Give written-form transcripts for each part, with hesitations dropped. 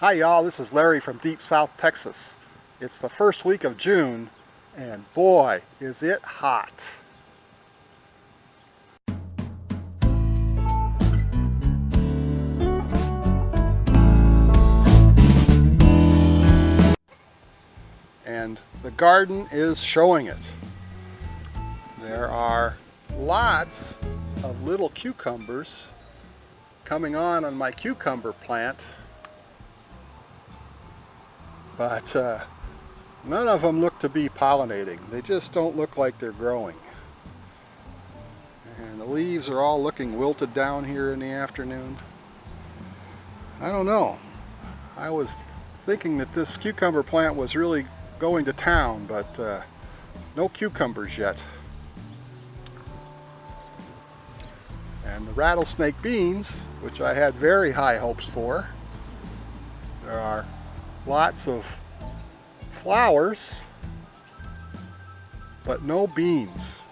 Hi y'all, this is Larry from Deep South Texas. It's the first week of June and boy is it hot. And the garden is showing it. There are lots of little cucumbers coming on my cucumber plant. But none of them look to be pollinating. They just don't look like they're growing. And the leaves are all looking wilted down here in the afternoon. I don't know. I was thinking that this cucumber plant was really going to town, but no cucumbers yet. And the rattlesnake beans, which I had very high hopes for, there are lots of flowers, but no beans.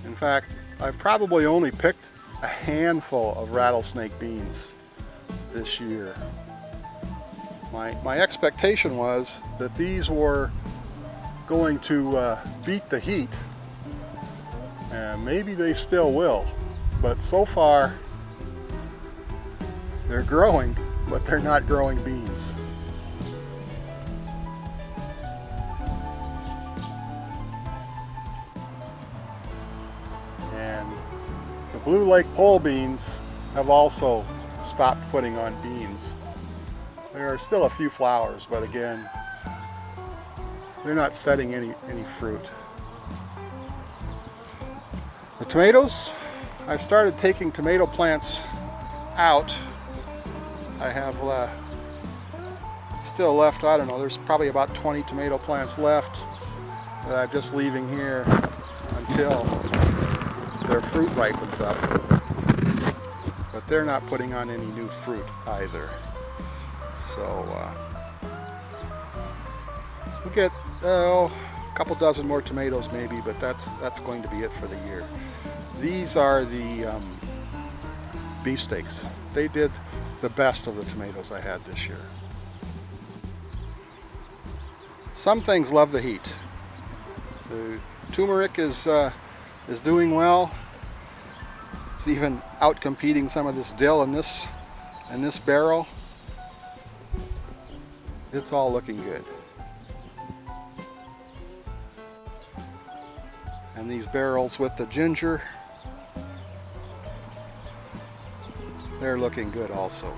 In fact, I've probably only picked a handful of rattlesnake beans this year. My expectation was that these were going to beat the heat, and maybe they still will, but so far they're growing, but they're not growing beans. And the Blue Lake pole beans have also stopped putting on beans. There are still a few flowers, but again, they're not setting any fruit. The tomatoes, I started taking tomato plants out. I have still left, I don't know, there's probably about 20 tomato plants left that I'm just leaving here until their fruit ripens up. But they're not putting on any new fruit either. So we'll get a couple dozen more tomatoes maybe, but that's going to be it for the year. These are the beefsteaks. They did the best of the tomatoes I had this year. Some things love the heat. The turmeric is doing well. It's even out competing some of this dill in this barrel. It's all looking good. And these barrels with the ginger, they're looking good also.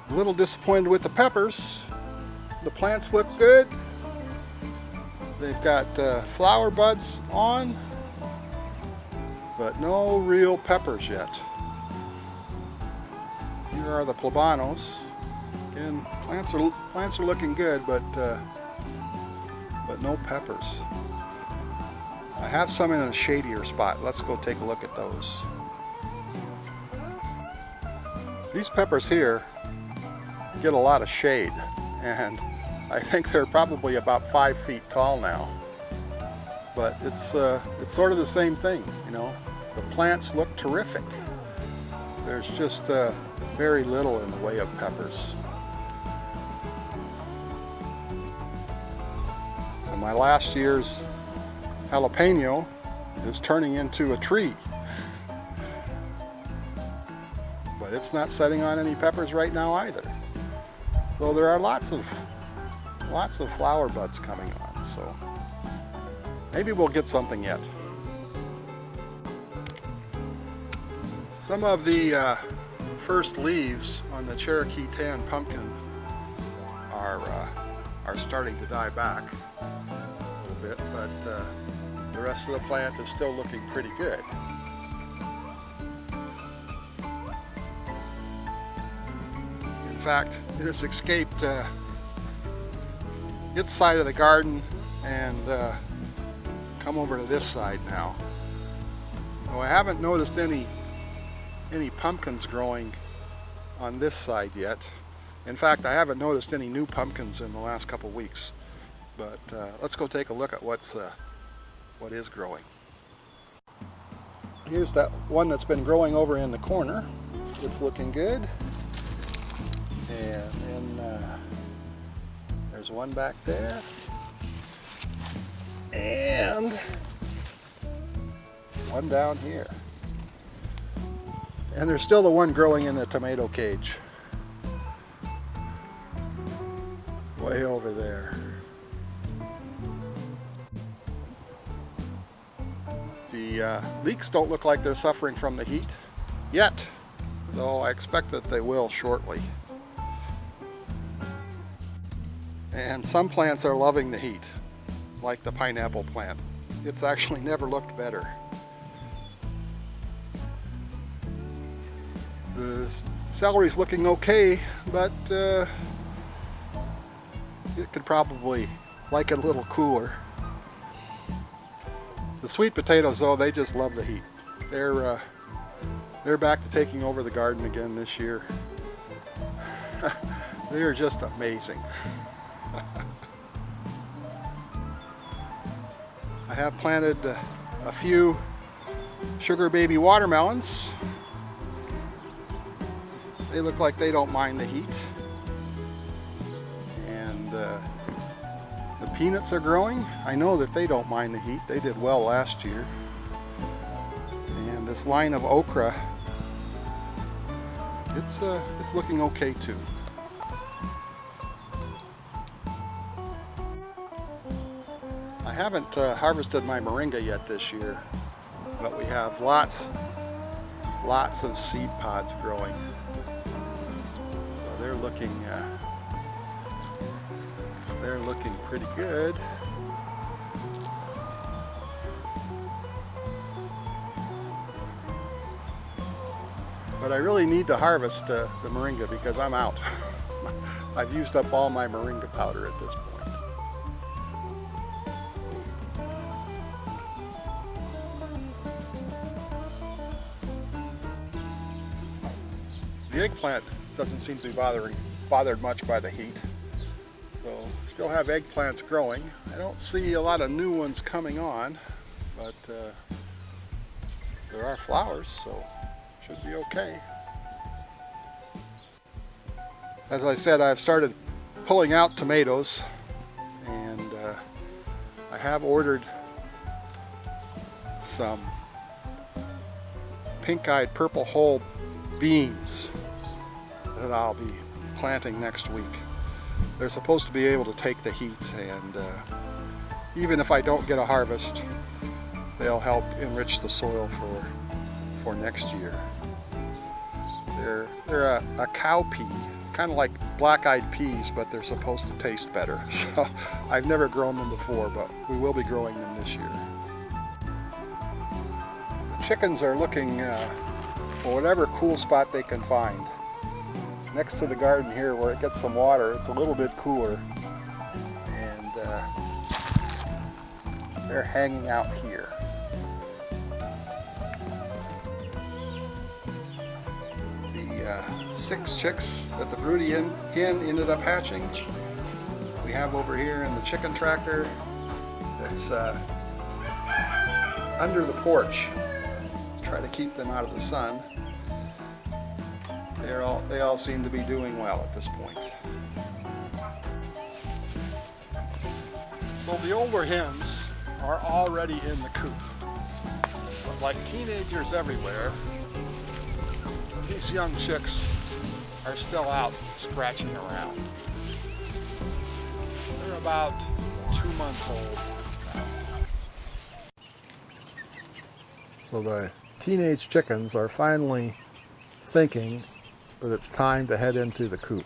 A little disappointed with the peppers. The plants look good. They've got flower buds on, but no real peppers yet. Here are the plebanos. Again, plants are looking good, but no peppers. I have some in a shadier spot. Let's go take a look at those. These peppers here get a lot of shade, and I think they're probably about 5 feet tall now. But it's sort of the same thing, you know. The plants look terrific. There's just very little in the way of peppers. And my last year's jalapeno is turning into a tree. But it's not setting on any peppers right now either. Though there are lots of flower buds coming on, so maybe we'll get something yet. Some of the first leaves on the Cherokee Tan pumpkin are starting to die back a little bit, but the rest of the plant is still looking pretty good. In fact, it has escaped its side of the garden and come over to this side now. Though I haven't noticed any pumpkins growing on this side yet. In fact, I haven't noticed any new pumpkins in the last couple weeks. But let's go take a look at what is growing. Here's that one that's been growing over in the corner. it's looking good. And then there's one back there. And one down here. And there's still the one growing in the tomato cage. Way over there. The leeks don't look like they're suffering from the heat yet, though I expect that they will shortly. And some plants are loving the heat, like the pineapple plant. It's actually never looked better. The celery's looking okay, but it could probably like it a little cooler. The sweet potatoes, though, they just love the heat. They're back to taking over the garden again this year. They are just amazing. I have planted a few sugar baby watermelons. They look like they don't mind the heat. And the peanuts are growing. I know that they don't mind the heat. They did well last year. And this line of okra, it's looking okay too. I haven't harvested my moringa yet this year, but we have lots of seed pods growing. So they're looking pretty good. But I really need to harvest the moringa because I'm out. I've used up all my moringa powder at this point. The eggplant doesn't seem to be bothered much by the heat. So still have eggplants growing. I don't see a lot of new ones coming on, but there are flowers, so should be okay. As I said, I've started pulling out tomatoes, and I have ordered some pink-eyed purple hull beans that I'll be planting next week. They're supposed to be able to take the heat, and even if I don't get a harvest, they'll help enrich the soil for next year. They're a cowpea, kind of like black-eyed peas, but they're supposed to taste better. So I've never grown them before, but we will be growing them this year. The chickens are looking for whatever cool spot they can find. Next to the garden here where it gets some water, it's a little bit cooler, and they're hanging out here. The 6 chicks that the broody hen ended up hatching, we have over here in the chicken tractor that's under the porch. Try to keep them out of the sun. They all seem to be doing well at this point. So the older hens are already in the coop. But like teenagers everywhere, these young chicks are still out scratching around. They're about 2 months old now. So the teenage chickens are finally thinking that it's time to head into the coop.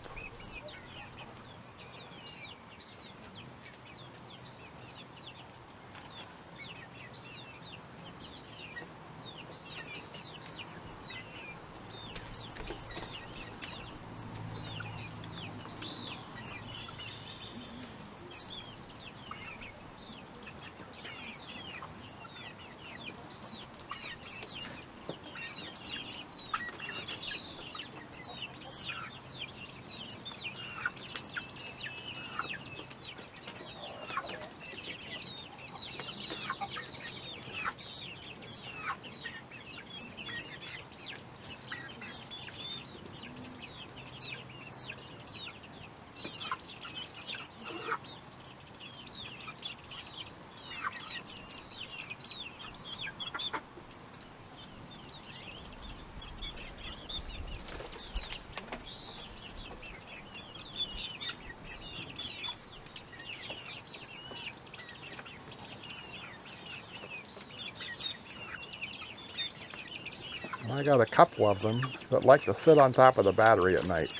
I got a couple of them that like to sit on top of the battery at night.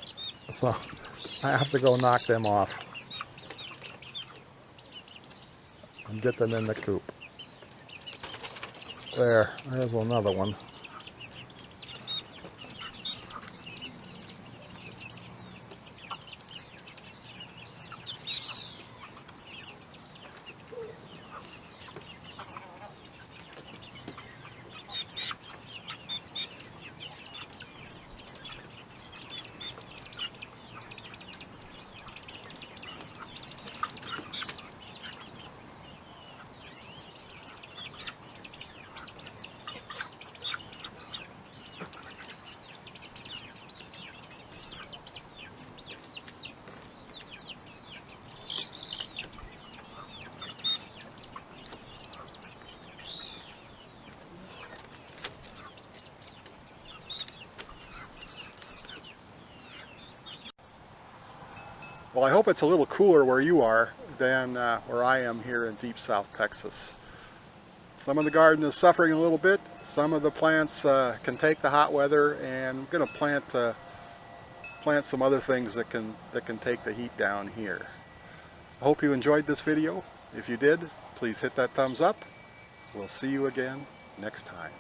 So I have to go knock them off and get them in the coop. There's another one. Well, I hope it's a little cooler where you are than where I am here in deep South Texas. Some of the garden is suffering a little bit. Some of the plants can take the hot weather, and I'm going to plant some other things that can take the heat down here. I hope you enjoyed this video. If you did, please hit that thumbs up. We'll see you again next time.